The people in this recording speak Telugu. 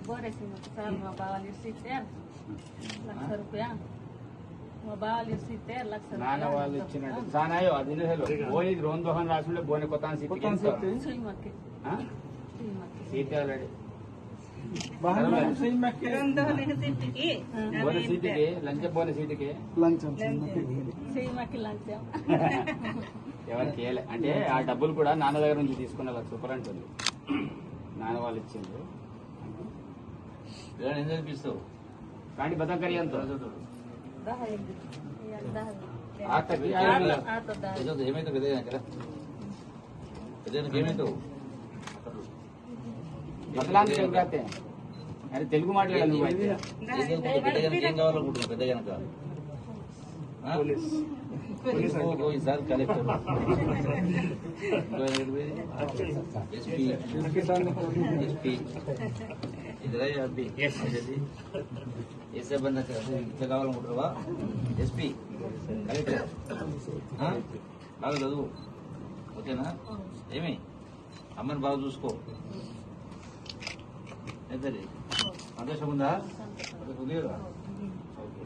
बोरे సార్ మా బావాలు ఇస్తే ₹1,00,000 మా బావాలు ఇస్తే ₹1,00,000 నాన్న వాళ్ళు ఇచ్చినట్టు సానాయో అది ఓయి రోన్ దోహన్ రాసుండే బోనే కొత్త సీట్ ఆల్రెడీ బోనే సీటుకి లంచ్ బోనే సీటుకి ఎవరికి అంటే ఆ డబ్బులు కూడా నాన్న దగ్గర నుంచి తీసుకున్న ₹1,00,000 అంటుంది నాన్న వాళ్ళు ఇచ్చిండ్రు ఏం చదివిస్తావు కానీ బతం కరీ అంత ఏమైతే ఏమైతావు బతలాంటి తెలుగు అరే తెలుగు మాట్లాడాలి నువ్వు ఏం కావాలనుకుంటున్నావు పెద్ద కనుక సార్ కలెక్టర్ ఎస్పీ ఇద్దరా ఏసే బండి ఇట్లా కావాలనుకుంటున్నావా ఎస్పీ కలెక్టర్ బాగా చదువు ఓకేనా ఏమి అమ్మని బాగా చూసుకో అయితే సంతోషం ఉందా కుదిరా ఓకే